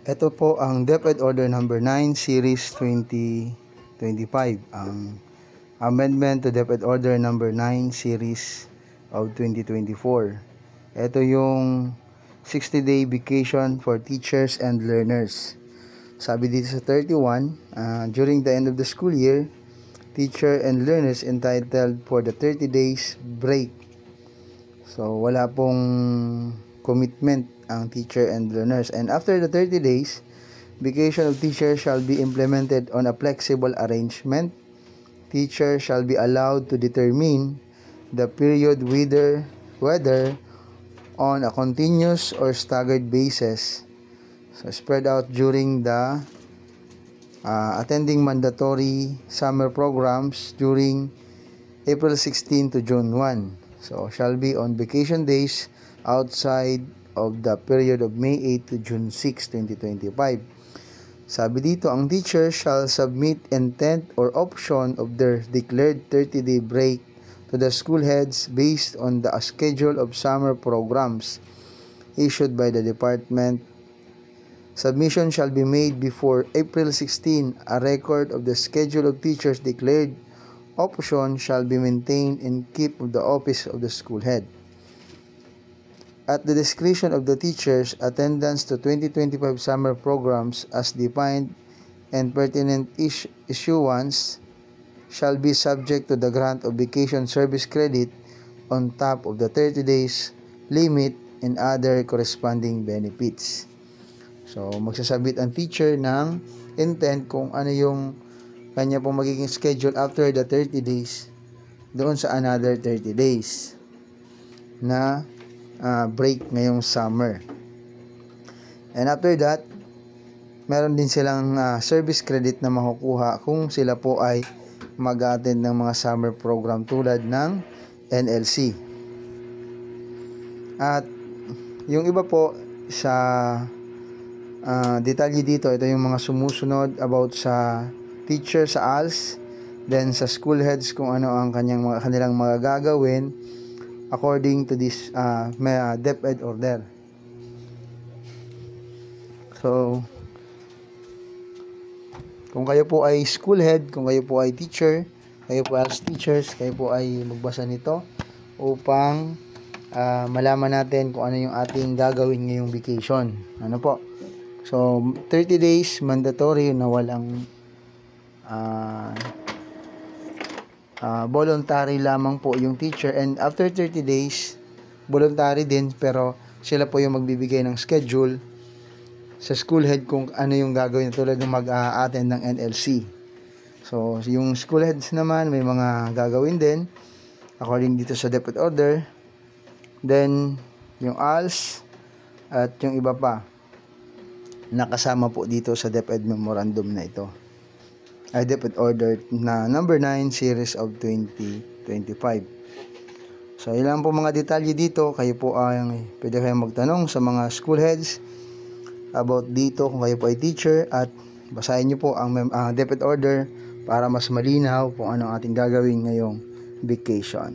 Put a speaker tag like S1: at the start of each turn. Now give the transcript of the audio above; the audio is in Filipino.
S1: Ito po ang DepEd Order number 9 Series 2025, ang amendment to DepEd Order number 9 Series of 2024. Ito yung 60-day vacation for teachers and learners. Sabi dito sa 31, during the end of the school year, teacher and learners entitled for the 30 days break. So wala pong commitment ang teacher and learners. And after the 30 days, vacation of teacher shall be implemented on a flexible arrangement. Teacher shall be allowed to determine the period whether on a continuous or staggered basis. So spread out during the attending mandatory summer programs during April 16 to June 1. So shall be on vacation days outside of the period of May 8 to June 6, 2025. Sabi dito, ang teacher shall submit intent or option of their declared 30-day break to the school heads based on the schedule of summer programs issued by the department. Submission shall be made before April 16. A record of the schedule of teachers declared option shall be maintained and kept of the office of the school head. At the discretion of the teachers, attendance to 2025 summer programs as defined and pertinent issuance shall be subject to the grant of vacation service credit on top of the 30 days limit and other corresponding benefits. So, magsasabit ang teacher ng intent kung ano yung kanya pong magiging schedule after the 30 days doon sa another 30 days na break ngayong summer. And after that, meron din silang service credit na makukuha kung sila po ay mag-attend ng mga summer program tulad ng NLC. At yung iba po sa detalye dito, ito yung mga sumusunod about sa teacher sa ALS, then sa school heads kung ano ang kanilang mga gagawin according to this DepEd order. So, kung kayo po ay school head, kung kayo po ay teacher, kayo po as teachers, kayo po ay magbasa nito upang malaman natin kung ano yung ating gagawin ngayong vacation. Ano po? So, 30 days mandatory na walang voluntary lamang po yung teacher, and after 30 days voluntary din, pero sila po yung magbibigay ng schedule sa school head kung ano yung gagawin, tulad ng mag-attend ng NLC. So yung school heads naman may mga gagawin din according dito sa DepEd order, then yung ALS at yung iba pa nakasama po dito sa DepEd memorandum na ito, ay DepEd order na number 9 series of 2025. So ilan po mga detalye dito, kayo po ay pwede kayong magtanong sa mga school heads about dito kung kayo po ay teacher, at basahin nyo po ang DepEd order para mas malinaw kung ano ang ating gagawin ngayong vacation.